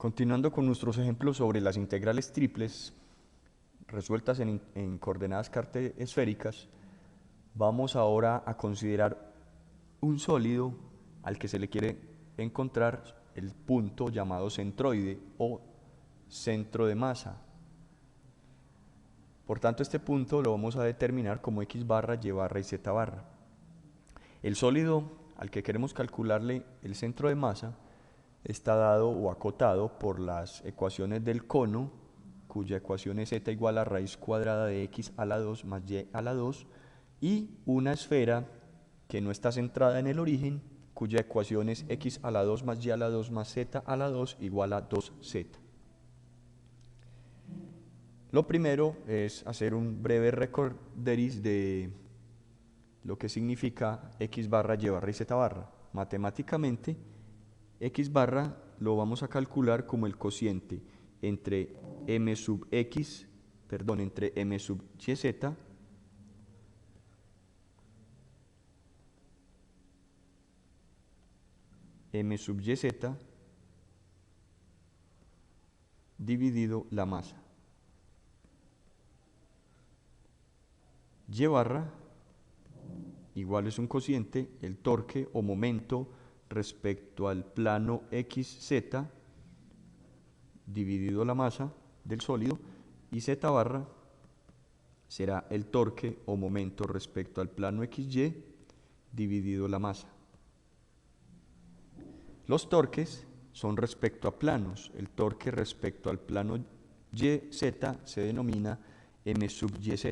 Continuando con nuestros ejemplos sobre las integrales triples resueltas en coordenadas esféricas, vamos ahora a considerar un sólido al que se le quiere encontrar el punto llamado centroide o centro de masa. Por tanto, este punto lo vamos a determinar como x barra, y barra y z barra. El sólido al que queremos calcularle el centro de masa está dado o acotado por las ecuaciones del cono, cuya ecuación es z igual a raíz cuadrada de x a la 2 más y a la 2, y una esfera que no está centrada en el origen, cuya ecuación es x a la 2 más y a la 2 más z a la 2 igual a 2z. Lo primero es hacer un breve recorderis de lo que significa x barra, y barra y z barra. Matemáticamente, x barra lo vamos a calcular como el cociente entre m sub yz yz dividido la masa. Y barra igual es un cociente, el torque o momento respecto al plano xz dividido la masa del sólido, y z barra será el torque o momento respecto al plano xy dividido la masa. Los torques son respecto a planos. El torque respecto al plano yz se denomina m sub yz.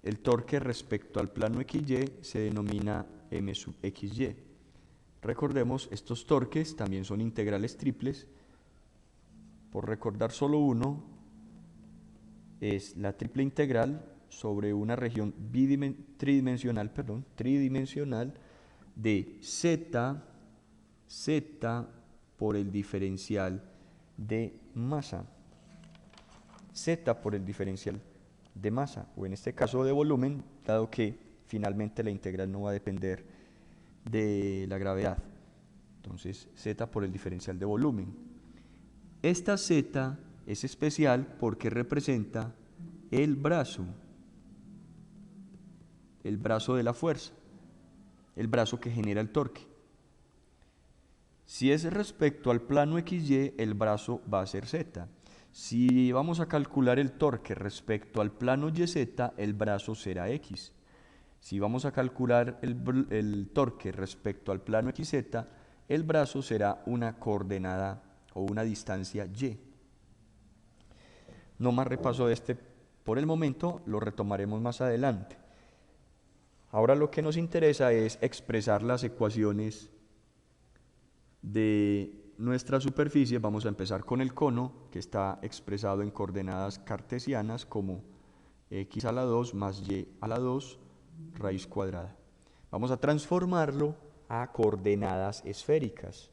El torque respecto al plano xy se denomina m sub xy. Recordemos, estos torques también son integrales triples. Por recordar solo uno, es la triple integral sobre una región tridimensional de z por el diferencial de masa. Z por el diferencial de masa, o en este caso de volumen, dado que finalmente la integral no va a depender de la gravedad. Entonces, z por el diferencial de volumen. Esta z es especial porque representa el brazo de la fuerza, el brazo que genera el torque. Si es respecto al plano xy, el brazo va a ser z. Si vamos a calcular el torque respecto al plano yz, el brazo será x. Si vamos a calcular el torque respecto al plano xz, el brazo será una coordenada o una distancia y. No más repaso de este por el momento, lo retomaremos más adelante. Ahora lo que nos interesa es expresar las ecuaciones de nuestra superficie. Vamos a empezar con el cono, que está expresado en coordenadas cartesianas como x a la 2 más y a la 2 raíz cuadrada. Vamos a transformarlo a coordenadas esféricas.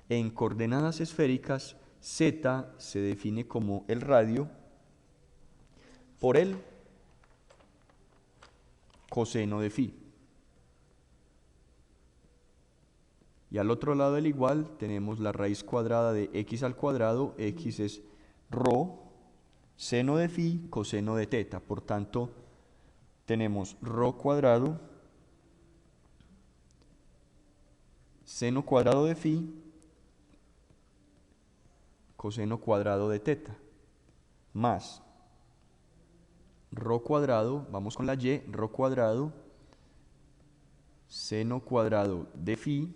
En coordenadas esféricas, z se define como el radio por el coseno de phi. Y al otro lado del igual tenemos la raíz cuadrada de x al cuadrado. X es rho, seno de phi, coseno de teta. Por tanto, tenemos rho cuadrado, seno cuadrado de phi, coseno cuadrado de teta, más rho cuadrado, vamos con la y, rho cuadrado, seno cuadrado de phi,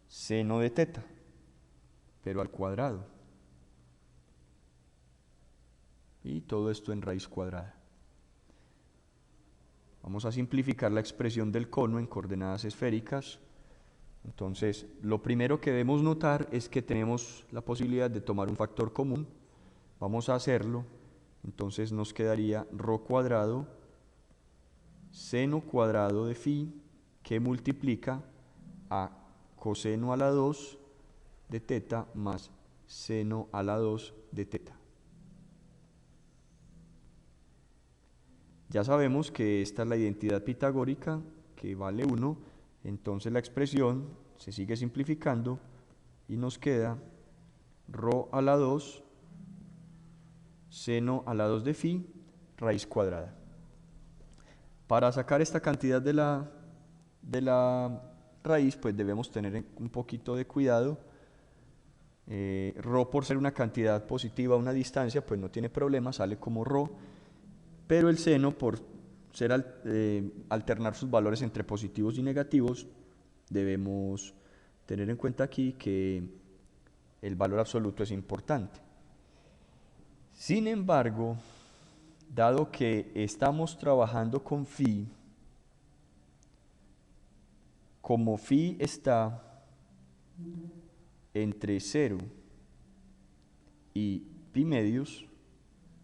seno de teta, pero al cuadrado. Y todo esto en raíz cuadrada. Vamos a simplificar la expresión del cono en coordenadas esféricas. Entonces, lo primero que debemos notar es que tenemos la posibilidad de tomar un factor común. Vamos a hacerlo. Entonces nos quedaría rho cuadrado, seno cuadrado de phi, que multiplica a coseno a la 2 de teta más seno a la 2 de teta. Ya sabemos que esta es la identidad pitagórica, que vale 1, entonces la expresión se sigue simplificando y nos queda rho a la 2 seno a la 2 de phi raíz cuadrada. Para sacar esta cantidad de la raíz, pues debemos tener un poquito de cuidado. Rho, por ser una cantidad positiva a una distancia, pues no tiene problema, sale como rho, pero el seno, por ser alternar sus valores entre positivos y negativos, debemos tener en cuenta aquí que el valor absoluto es importante. Sin embargo, dado que estamos trabajando con phi, como phi está entre 0 y pi medios,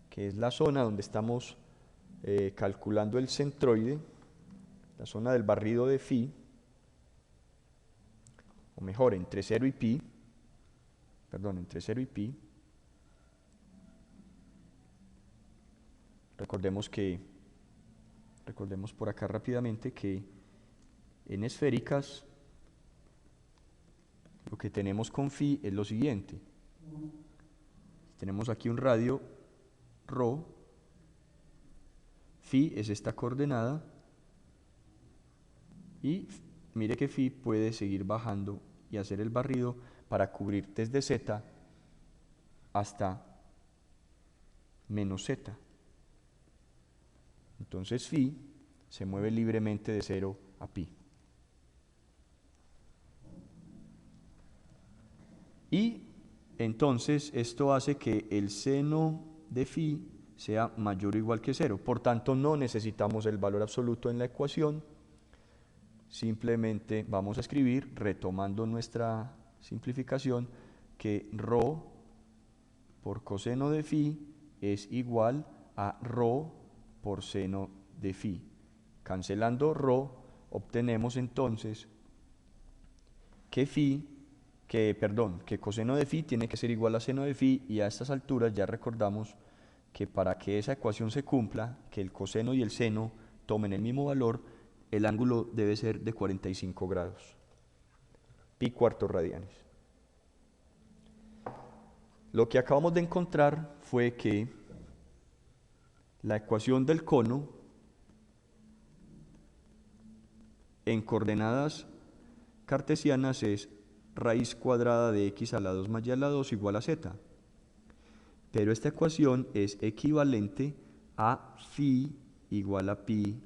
que es la zona donde estamos calculando el centroide, la zona del barrido de phi, o mejor, entre 0 y pi, recordemos por acá rápidamente que en esféricas lo que tenemos con phi es lo siguiente. Tenemos aquí un radio rho, phi es esta coordenada, y mire que phi puede seguir bajando y hacer el barrido para cubrir desde z hasta menos z. Entonces phi se mueve libremente de 0 a pi. Y entonces esto hace que el seno de phi sea mayor o igual que 0. Por tanto, no necesitamos el valor absoluto en la ecuación. Simplemente vamos a escribir, retomando nuestra simplificación, que rho por coseno de phi es igual a rho por seno de phi. Cancelando rho, obtenemos entonces que coseno de phi tiene que ser igual a seno de phi, y a estas alturas ya recordamos que para que esa ecuación se cumpla, que el coseno y el seno tomen el mismo valor, el ángulo debe ser de 45 grados, pi cuartos radianes. Lo que acabamos de encontrar fue que la ecuación del cono en coordenadas cartesianas es raíz cuadrada de x a la 2 más y a la 2 igual a z. Pero esta ecuación es equivalente a phi igual a pi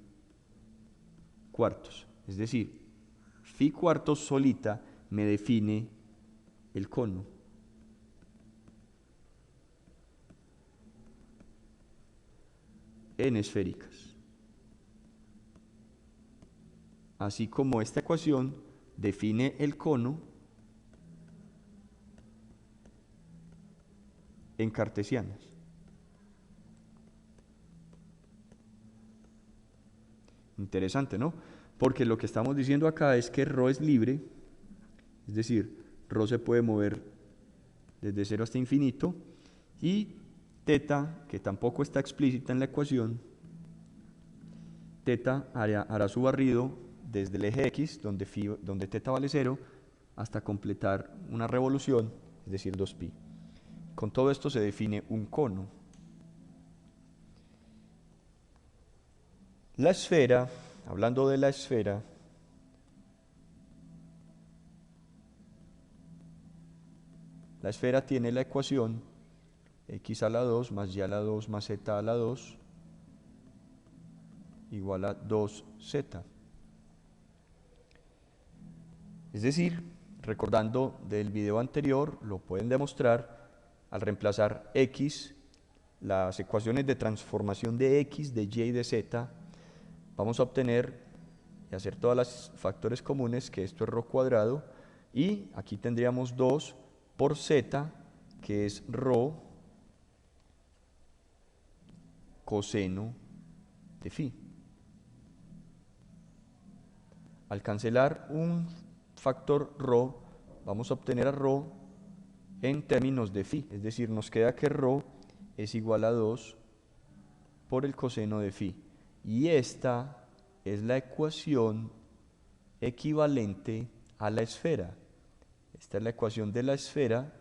cuartos. Es decir, phi cuartos solita me define el cono. En esféricas. Así como esta ecuación define el cono en cartesianas. Interesante, ¿no? Porque lo que estamos diciendo acá es que rho es libre, es decir, rho se puede mover desde 0 hasta infinito, y teta, que tampoco está explícita en la ecuación, teta hará su barrido desde el eje x, donde teta vale 0, hasta completar una revolución, es decir, 2pi. Con todo esto se define un cono. La esfera, hablando de la esfera, tiene la ecuación x a la 2 más y a la 2 más z a la 2 igual a 2z. Es decir, recordando del video anterior, lo pueden demostrar al reemplazar x, las ecuaciones de transformación de x, de y y de z, vamos a obtener y hacer todos los factores comunes, que esto es rho cuadrado, y aquí tendríamos 2 por z, que es rho coseno de phi. Al cancelar un factor rho, vamos a obtener a rho en términos de phi, es decir, nos queda que rho es igual a 2 por el coseno de phi. Y esta es la ecuación equivalente a la esfera. Esta es la ecuación de la esfera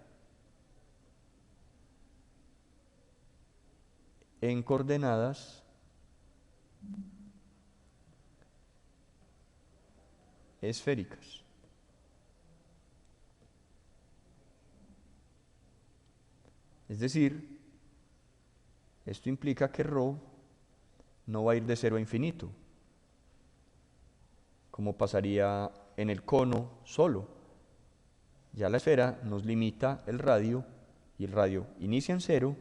en coordenadas esféricas. Es decir, esto implica que ρ no va a ir de 0 a infinito, como pasaría en el cono solo. Ya la esfera nos limita el radio, y el radio inicia en 0,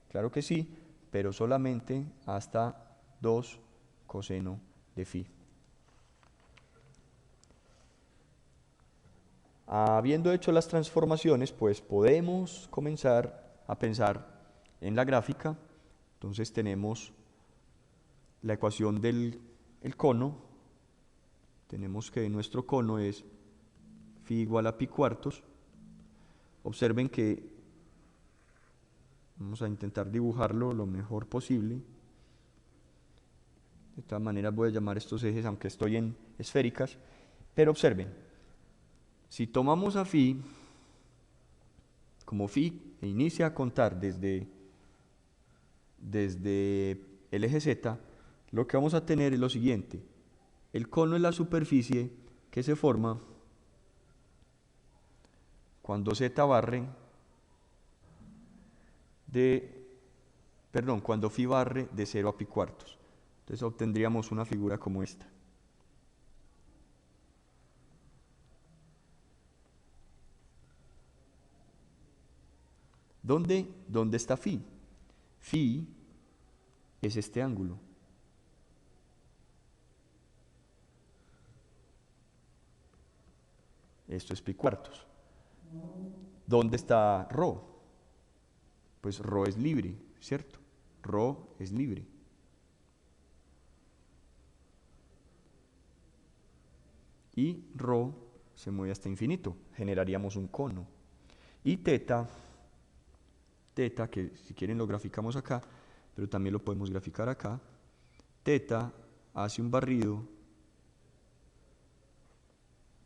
claro que sí, pero solamente hasta 2 coseno de phi. Habiendo hecho las transformaciones, pues podemos comenzar a pensar en la gráfica. Entonces tenemos la ecuación del cono. Tenemos que nuestro cono es phi igual a pi cuartos. Observen que vamos a intentar dibujarlo lo mejor posible. De todas maneras voy a llamar estos ejes, aunque estoy en esféricas. Pero observen, si tomamos a phi, como phi inicia a contar desde el eje z, lo que vamos a tener es lo siguiente. El cono es la superficie que se forma cuando z barre cuando phi barre de 0 a pi cuartos. Entonces obtendríamos una figura como esta. ¿Dónde está phi? Phi es este ángulo. Esto es pi cuartos. ¿Dónde está ρ? Pues ρ es libre, ¿cierto? ρ es libre. Y ρ se mueve hasta infinito. Generaríamos un cono. Y teta, que si quieren lo graficamos acá, pero también lo podemos graficar acá. Teta hace un barrido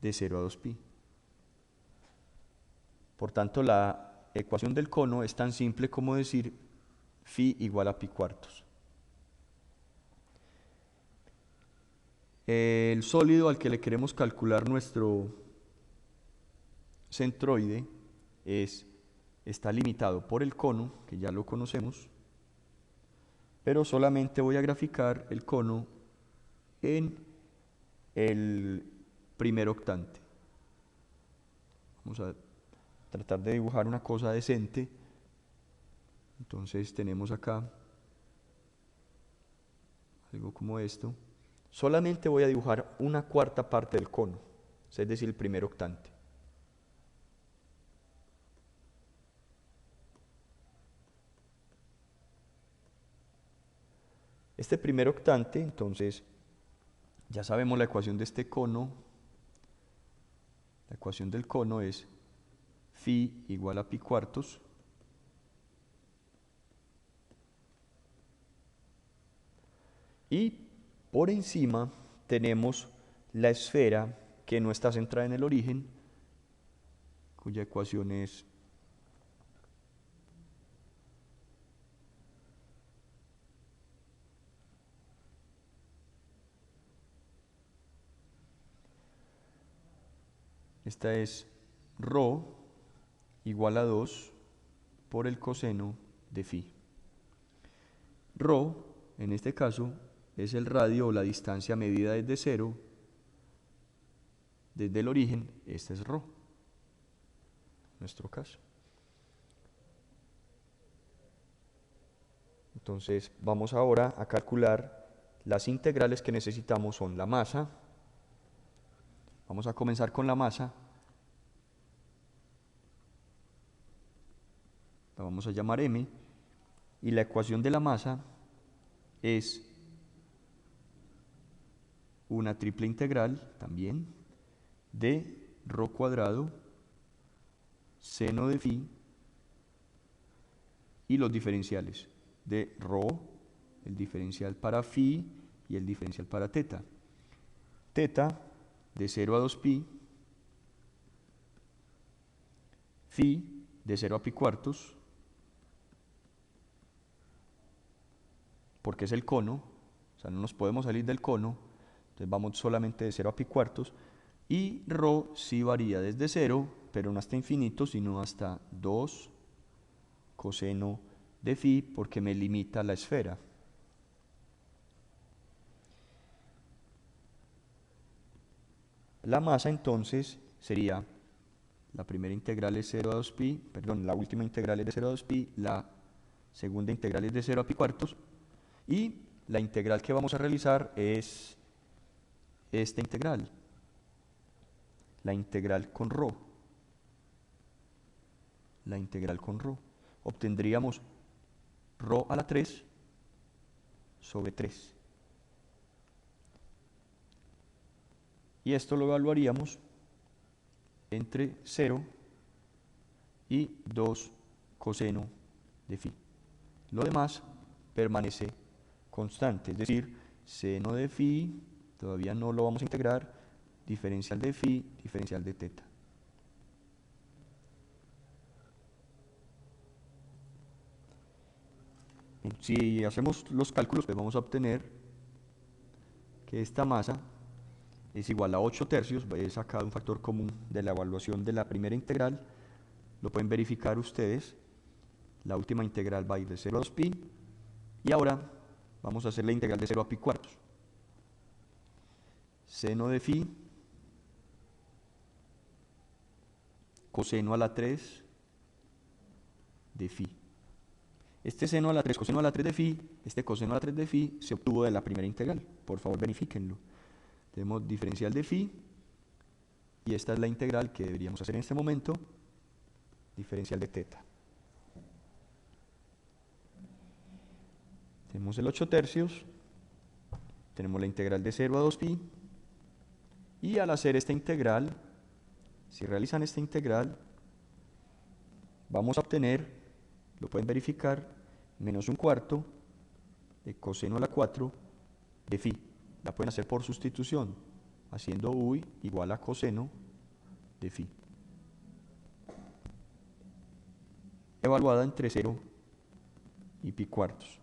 de 0 a 2pi. Por tanto, la ecuación del cono es tan simple como decir phi igual a pi cuartos. El sólido al que le queremos calcular nuestro centroide está limitado por el cono, que ya lo conocemos, pero solamente voy a graficar el cono en el primer octante. Vamos a tratar de dibujar una cosa decente. Entonces tenemos acá algo como esto. Solamente voy a dibujar una cuarta parte del cono, es decir, el primer octante. Este primer octante, entonces, ya sabemos la ecuación de este cono. La ecuación del cono es phi igual a pi cuartos y por encima tenemos la esfera que no está centrada en el origen, cuya ecuación es esta es ρ igual a 2 por el coseno de phi. Ρ, en este caso, es el radio o la distancia medida desde 0, desde el origen. Este es ρ, en nuestro caso. Entonces vamos ahora a calcular las integrales que necesitamos. Son la masa. Vamos a comenzar con la masa. La vamos a llamar m. Y la ecuación de la masa es una triple integral también de ρ cuadrado seno de phi y los diferenciales de ρ, el diferencial para phi y el diferencial para teta. Teta de 0 a 2pi, phi de 0 a pi cuartos, porque es el cono, o sea, no nos podemos salir del cono, entonces vamos solamente de 0 a pi cuartos, y ρ sí varía desde 0, pero no hasta infinito, sino hasta 2 coseno de phi, porque me limita la esfera. La masa entonces sería, la primera integral es 0 a 2 pi, perdón, la última integral es de 0 a 2 pi, la segunda integral es de 0 a pi cuartos, y la integral que vamos a realizar es esta integral, la integral con ρ. La integral con ρ. Obtendríamos ρ a la 3 sobre 3. Y esto lo evaluaríamos entre 0 y 2 coseno de phi. Lo demás permanece constante, es decir, seno de phi, todavía no lo vamos a integrar, diferencial de phi, diferencial de teta. Si hacemos los cálculos, pues vamos a obtener que esta masa es igual a 8 tercios, he sacado un factor común de la evaluación de la primera integral, lo pueden verificar ustedes, la última integral va a ir de 0 a 2 pi, y ahora vamos a hacer la integral de 0 a pi cuartos. Seno de phi, coseno a la 3 de phi. Este seno a la 3, coseno a la 3 de phi, este coseno a la 3 de phi se obtuvo de la primera integral. Por favor, verifíquenlo. Tenemos diferencial de phi, y esta es la integral que deberíamos hacer en este momento, diferencial de teta. Tenemos el 8 tercios, tenemos la integral de 0 a 2 pi, y al hacer esta integral, si realizan esta integral, vamos a obtener, lo pueden verificar, menos un cuarto de coseno a la 4 de phi. La pueden hacer por sustitución, haciendo u igual a coseno de phi. Evaluada entre 0 y pi cuartos.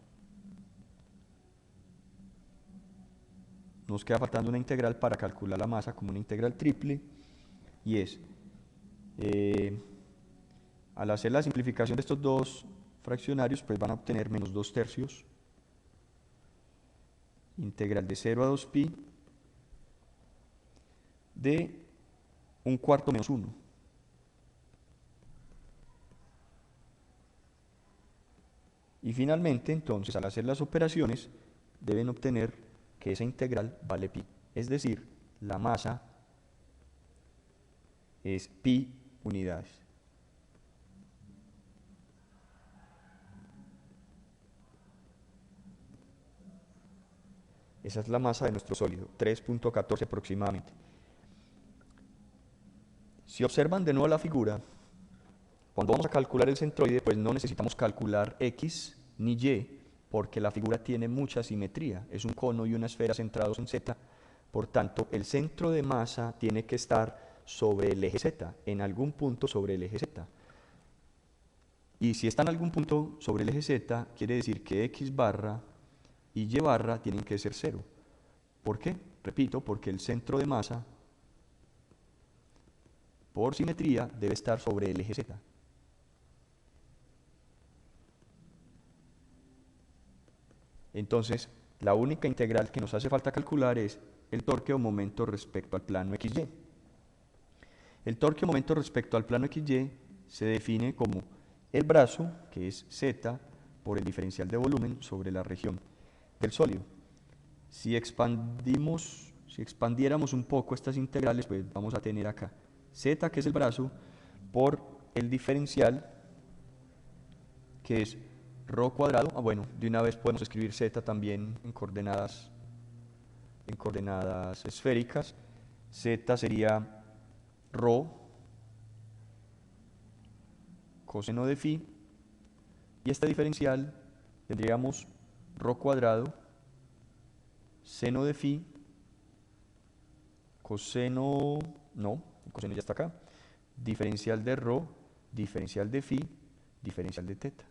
Nos queda faltando una integral para calcular la masa como una integral triple, y es, al hacer la simplificación de estos dos fraccionarios, pues van a obtener menos 2 tercios, integral de 0 a 2 pi, de un cuarto menos 1. Y finalmente, entonces, al hacer las operaciones, deben obtener que esa integral vale pi. Es decir, la masa es pi unidades. Esa es la masa de nuestro sólido, 3.14 aproximadamente. Si observan de nuevo la figura, cuando vamos a calcular el centroide, pues no necesitamos calcular x ni y, porque la figura tiene mucha simetría. Es un cono y una esfera centrados en z. Por tanto, el centro de masa tiene que estar sobre el eje z, en algún punto sobre el eje z. Y si está en algún punto sobre el eje z, quiere decir que x barra y y barra tienen que ser 0. ¿Por qué? Repito, porque el centro de masa, por simetría, debe estar sobre el eje z. Entonces, la única integral que nos hace falta calcular es el torque o momento respecto al plano XY. El torque o momento respecto al plano XY se define como el brazo, que es Z, por el diferencial de volumen sobre la región del sólido. Si expandiéramos un poco estas integrales, pues vamos a tener acá Z, que es el brazo, por el diferencial, que es ρ cuadrado. Bueno, de una vez podemos escribir Z también en coordenadas esféricas. Z sería ρ coseno de phi, y este diferencial tendríamos ρ cuadrado seno de phi coseno, no, el coseno ya está acá, diferencial de ρ, diferencial de phi, diferencial de teta.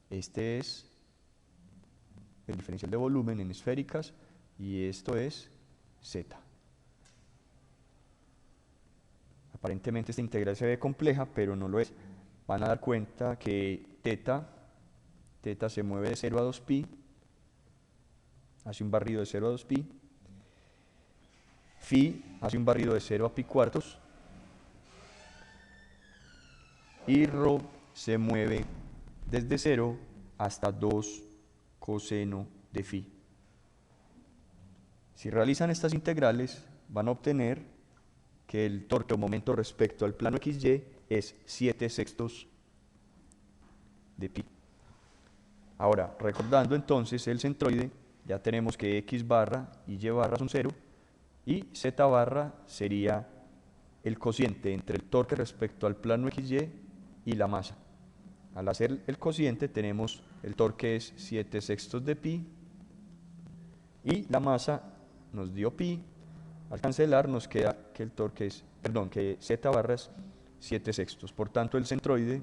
Este es el diferencial de volumen en esféricas, y esto es z. Aparentemente esta integral se ve compleja, pero no lo es. Van a dar cuenta que teta se mueve de 0 a 2pi, hace un barrido de 0 a 2pi, phi hace un barrido de 0 a pi cuartos, y rho se mueve desde 0 hasta 2 coseno de phi. Si realizan estas integrales, van a obtener que el torque o momento respecto al plano XY es 7/6 de pi. Ahora, recordando entonces el centroide, ya tenemos que x barra y y barra son 0, y z barra sería el cociente entre el torque respecto al plano XY y la masa. Al hacer el cociente tenemos el torque es 7/6 de pi, y la masa nos dio pi. Al cancelar nos queda que el torque es, que z barra es 7/6. Por tanto, el centroide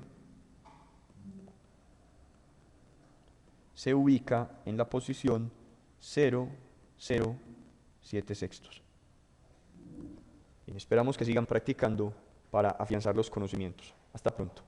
se ubica en la posición 0, 0, 7/6. Esperamos que sigan practicando para afianzar los conocimientos. Hasta pronto.